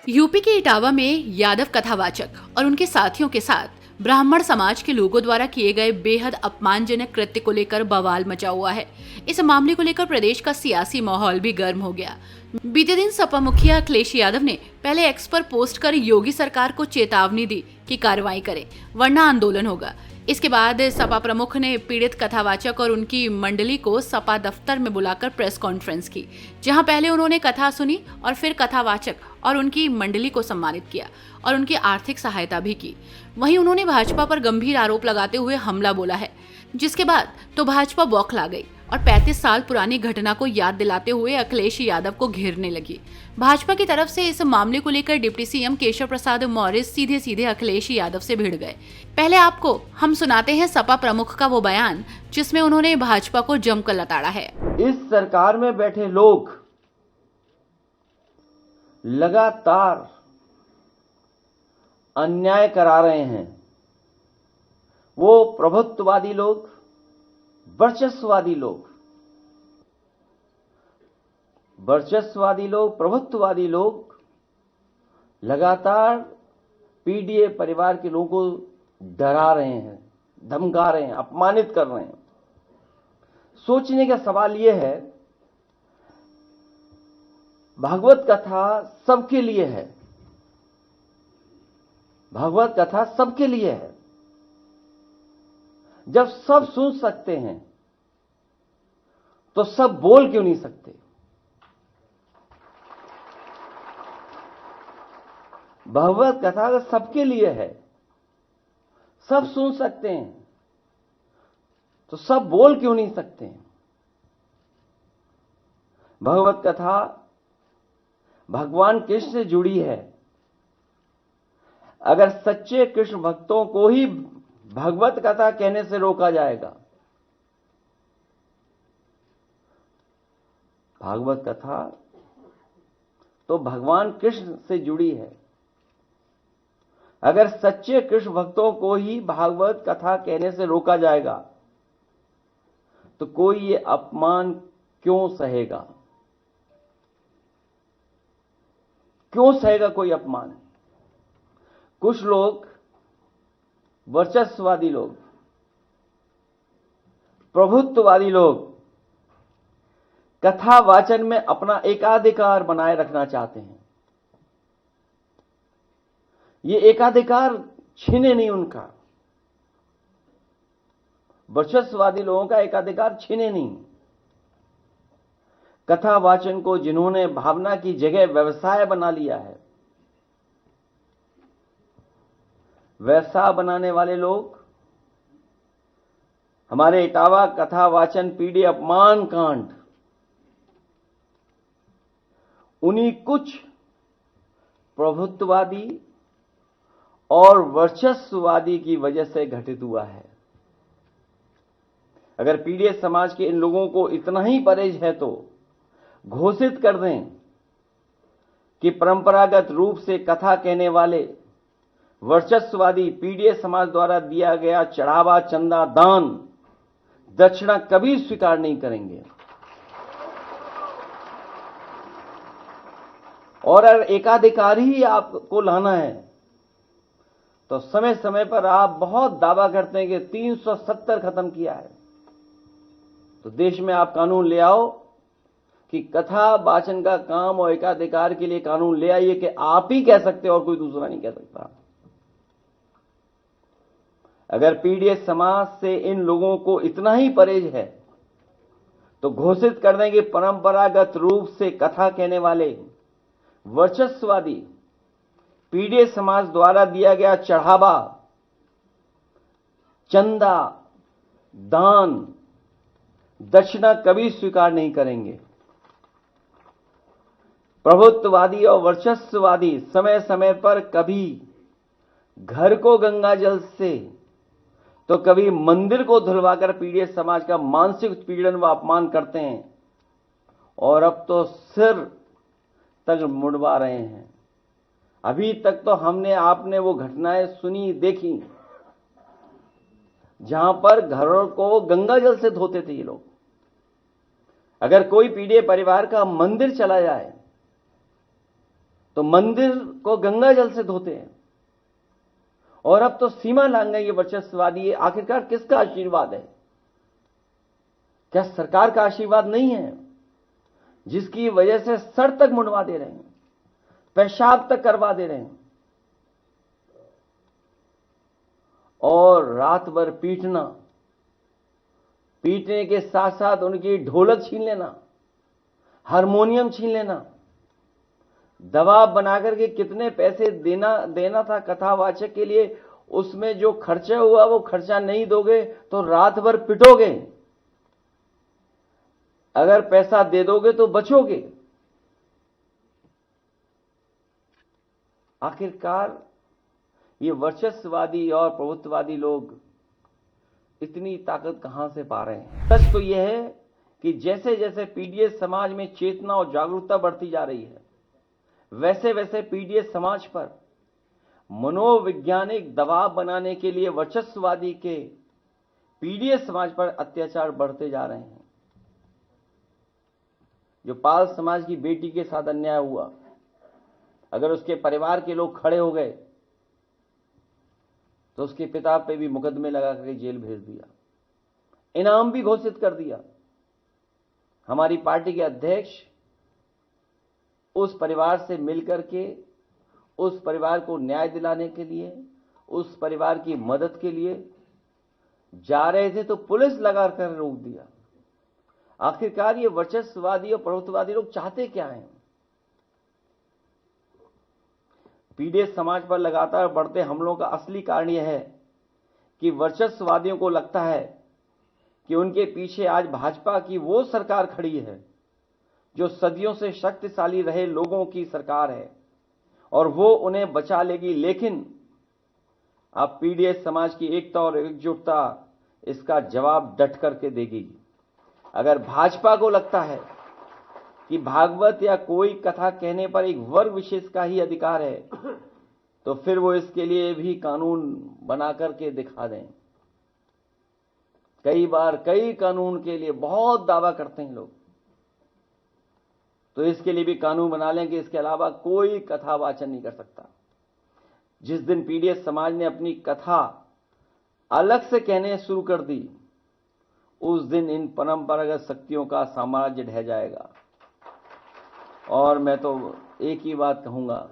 UP के इटावा में यादव कथावाचक और उनके साथियों के साथ ब्राह्मण समाज के लोगों द्वारा किए गए बेहद अपमानजनक कृत्य को लेकर बवाल मचा हुआ है। इस मामले को लेकर प्रदेश का सियासी माहौल भी गर्म हो गया। बीते दिन सपा मुखिया अखिलेश यादव ने पहले एक्स पर पोस्ट कर योगी सरकार को चेतावनी दी कि कार्रवाई करें वरना आंदोलन होगा। इसके बाद सपा प्रमुख ने पीड़ित कथावाचक और उनकी मंडली को सपा दफ्तर में बुलाकर प्रेस कॉन्फ्रेंस की, जहां पहले उन्होंने कथा सुनी और फिर कथावाचक और उनकी मंडली को सम्मानित किया और उनकी आर्थिक सहायता भी की। वहीं उन्होंने भाजपा पर गंभीर आरोप लगाते हुए हमला बोला है, जिसके बाद तो भाजपा बौखला गई और 35 साल पुरानी घटना को याद दिलाते हुए अखिलेश यादव को घेरने लगी। भाजपा की तरफ से इस मामले को लेकर डिप्टी सीएम केशव प्रसाद मौर्य सीधे सीधे अखिलेश यादव से भिड़ गए। पहले आपको हम सुनाते हैं सपा प्रमुख का वो बयान जिसमें उन्होंने भाजपा को जमकर लताड़ा है। इस सरकार में बैठे लोग लगातार अन्याय करा रहे हैं। वो प्रभुत्ववादी लोग, वर्चस्ववादी लोग, प्रभुत्ववादी लोग लगातार पीडीए परिवार के लोगों को डरा रहे हैं, धमका रहे हैं, अपमानित कर रहे हैं। सोचने का सवाल यह है, भागवत कथा सबके लिए है। भागवत कथा सबके लिए है। जब सब सुन सकते हैं तो सब बोल क्यों नहीं सकते? भागवत कथा सबके लिए है, सब सुन सकते हैं तो सब बोल क्यों नहीं सकते हैं? भागवत कथा भगवान कृष्ण से जुड़ी है। अगर सच्चे कृष्ण भक्तों को ही भगवत कथा कहने से रोका जाएगा, भागवत कथा तो भगवान कृष्ण से जुड़ी है। अगर सच्चे कृष्ण भक्तों को ही भागवत कथा कहने से रोका जाएगा तो कोई ये अपमान क्यों सहेगा? क्यों सहेगा कोई अपमान? कुछ लोग, वर्चस्ववादी लोग, प्रभुत्ववादी लोग कथा वाचन में अपना एकाधिकार बनाए रखना चाहते हैं। ये एकाधिकार छीने नहीं उनका। वर्चस्ववादी लोगों का एकाधिकार छीने नहीं। कथा वाचन को जिन्होंने भावना की जगह व्यवसाय बना लिया है, व्यवसाय बनाने वाले लोग हमारे इटावा कथा वाचन पीढ़ी अपमान कांड उन्हीं कुछ प्रभुत्ववादी और वर्चस्ववादी की वजह से घटित हुआ है। अगर पीड़ित समाज के इन लोगों को इतना ही परहेज है तो घोषित कर दें कि परंपरागत रूप से कथा कहने वाले वर्चस्ववादी पीड़ित समाज द्वारा दिया गया चढ़ावा, चंदा, दान, दक्षिणा कभी स्वीकार नहीं करेंगे। और अगर एकाधिकार ही आपको लाना है तो समय समय पर आप बहुत दावा करते हैं कि 370 खत्म किया है, तो देश में आप कानून ले आओ कि कथा वाचन का काम और एकाधिकार के लिए कानून ले आइए कि आप ही कह सकते हो और कोई दूसरा नहीं कह सकता। अगर पीड़ित समाज से इन लोगों को इतना ही परहेज है तो घोषित कर दें कि परंपरागत रूप से कथा कहने वाले वर्चस्ववादी पीड़ित समाज द्वारा दिया गया चढ़ावा, चंदा, दान, दक्षिणा कभी स्वीकार नहीं करेंगे। प्रभुत्ववादी और वर्चस्ववादी समय समय पर कभी घर को गंगा जल से तो कभी मंदिर को धुलवाकर पीड़ित समाज का मानसिक पीड़न व अपमान करते हैं और अब तो सिर तक मुड़वा रहे हैं। अभी तक तो आपने वो घटनाएं सुनी, देखी, जहां पर घरों को गंगा जल से धोते थे ये लोग। अगर कोई पीड़ित परिवार का मंदिर चला जाए तो मंदिर को गंगा जल से धोते हैं, और अब तो सीमा लांघ गई ये वर्चस्ववादी। आखिरकार किसका आशीर्वाद है? क्या सरकार का आशीर्वाद नहीं है, जिसकी वजह से सर तक मुंडवा दे रहे हैं, पेशाब तक करवा दे रहे हैं, और रात भर पीटने के साथ साथ उनकी ढोलक छीन लेना, हारमोनियम छीन लेना, दबाव बनाकर के कितने पैसे देना था कथावाचक के लिए, उसमें जो खर्चा हुआ वो खर्चा नहीं दोगे तो रात भर पिटोगे, अगर पैसा दे दोगे तो बचोगे। आखिरकार ये वर्चस्ववादी और प्रभुत्ववादी लोग इतनी ताकत कहां से पा रहे हैं? सच तो यह है कि जैसे जैसे पीडीएस समाज में चेतना और जागरूकता बढ़ती जा रही है, वैसे वैसे पीडीएस समाज पर मनोवैज्ञानिक दबाव बनाने के लिए वर्चस्ववादी के पीडीएस समाज पर अत्याचार बढ़ते जा रहे हैं। जो पाल समाज की बेटी के साथ अन्याय हुआ, अगर उसके परिवार के लोग खड़े हो गए तो उसके पिता पे भी मुकदमे लगा करके जेल भेज दिया, इनाम भी घोषित कर दिया। हमारी पार्टी के अध्यक्ष उस परिवार से मिलकर के उस परिवार को न्याय दिलाने के लिए, उस परिवार की मदद के लिए जा रहे थे तो पुलिस लगाकर रोक दिया। आखिरकार ये वर्चस्ववादी और प्रभुत्ववादी लोग चाहते क्या हैं? पीडीएस समाज पर लगातार बढ़ते हमलों का असली कारण यह है कि वर्चस्ववादियों को लगता है कि उनके पीछे आज भाजपा की वो सरकार खड़ी है जो सदियों से शक्तिशाली रहे लोगों की सरकार है, और वो उन्हें बचा लेगी। लेकिन अब पीडीएस समाज की एकता और एकजुटता इसका जवाब डट करके देगी। अगर भाजपा को लगता है कि भागवत या कोई कथा कहने पर एक वर्ग विशेष का ही अधिकार है, तो फिर वो इसके लिए भी कानून बना करके दिखा दें। कई कानून के लिए बहुत दावा करते हैं लोग, तो इसके लिए भी कानून बना लें कि इसके अलावा कोई कथा वाचन नहीं कर सकता। जिस दिन पीडीएस समाज ने अपनी कथा अलग से कहने शुरू कर दी, उस दिन इन परंपरागत शक्तियों का साम्राज्य ढह जाएगा। और मैं तो एक ही बात कहूंगा,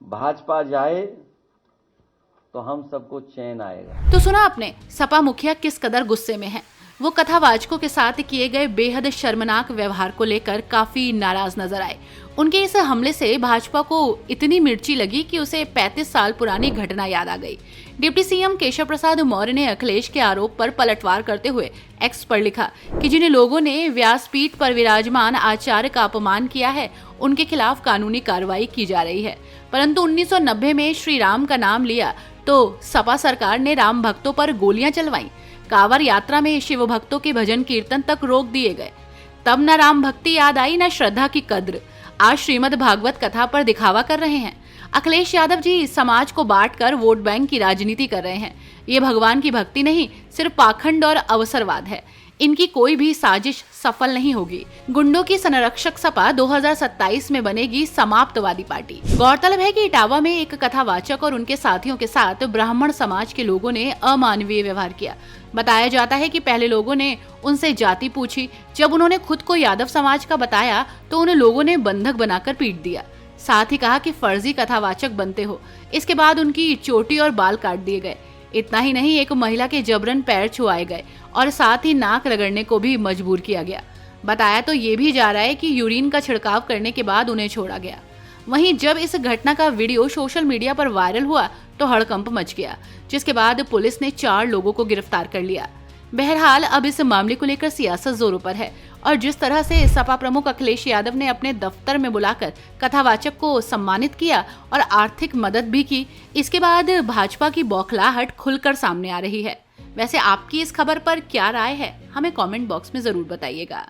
भाजपा जाए तो हम सबको चैन आएगा। तो सुना आपने सपा मुखिया किस कदर गुस्से में है। वो कथावाचकों के साथ किए गए बेहद शर्मनाक व्यवहार को लेकर काफी नाराज नजर आए। उनके इस हमले से भाजपा को इतनी मिर्ची लगी कि उसे 35 साल पुरानी घटना याद आ गई। डिप्टी सीएम केशव प्रसाद मौर्य ने अखिलेश के आरोप पर पलटवार करते हुए एक्स पर लिखा कि जिन लोगों ने व्यासपीठ पर विराजमान आचार्य का अपमान किया है, उनके खिलाफ कानूनी कार्रवाई की जा रही है। परंतु 1990 में श्री राम का नाम लिया तो सपा सरकार ने राम भक्तों पर गोलियां चलवाई। कांवड़ यात्रा में शिव भक्तों के भजन कीर्तन तक रोक दिए गए। तब न राम भक्ति याद आई न श्रद्धा की कद्र। आज श्रीमद् भागवत कथा पर दिखावा कर रहे हैं। अखिलेश यादव जी समाज को बांटकर वोट बैंक की राजनीति कर रहे हैं। ये भगवान की भक्ति नहीं, सिर्फ पाखंड और अवसरवाद है। इनकी कोई भी साजिश सफल नहीं होगी। गुंडों की संरक्षक सपा 2027 में बनेगी समाप्तवादी पार्टी। गौरतलब है कि इटावा में एक कथावाचक और उनके साथियों के साथ ब्राह्मण समाज के लोगों ने अमानवीय व्यवहार किया। बताया जाता है कि पहले लोगों ने उनसे जाति पूछी। जब उन्होंने खुद को यादव समाज का बताया तो उन्हें लोगों ने बंधक बनाकर पीट दिया। साथ ही कहा कि फर्जी कथावाचक बनते हो। इसके बाद उनकी चोटी और बाल काट दिए गए। इतना ही नहीं, एक महिला के जबरन पैर छुआए गए और साथ ही नाक रगड़ने को भी मजबूर किया गया। बताया तो ये भी जा रहा है कि यूरिन का छिड़काव करने के बाद उन्हें छोड़ा गया। वहीं जब इस घटना का वीडियो सोशल मीडिया पर वायरल हुआ तो हड़कंप मच गया, जिसके बाद पुलिस ने 4 लोगों को गिरफ्तार कर लिया। बहरहाल अब इस मामले को लेकर सियासत जोरों पर है और जिस तरह से सपा प्रमुख अखिलेश यादव ने अपने दफ्तर में बुलाकर कथावाचक को सम्मानित किया और आर्थिक मदद भी की, इसके बाद भाजपा की बौखलाहट खुलकर सामने आ रही है। वैसे आपकी इस खबर पर क्या राय है, हमें कमेंट बॉक्स में जरूर बताइएगा।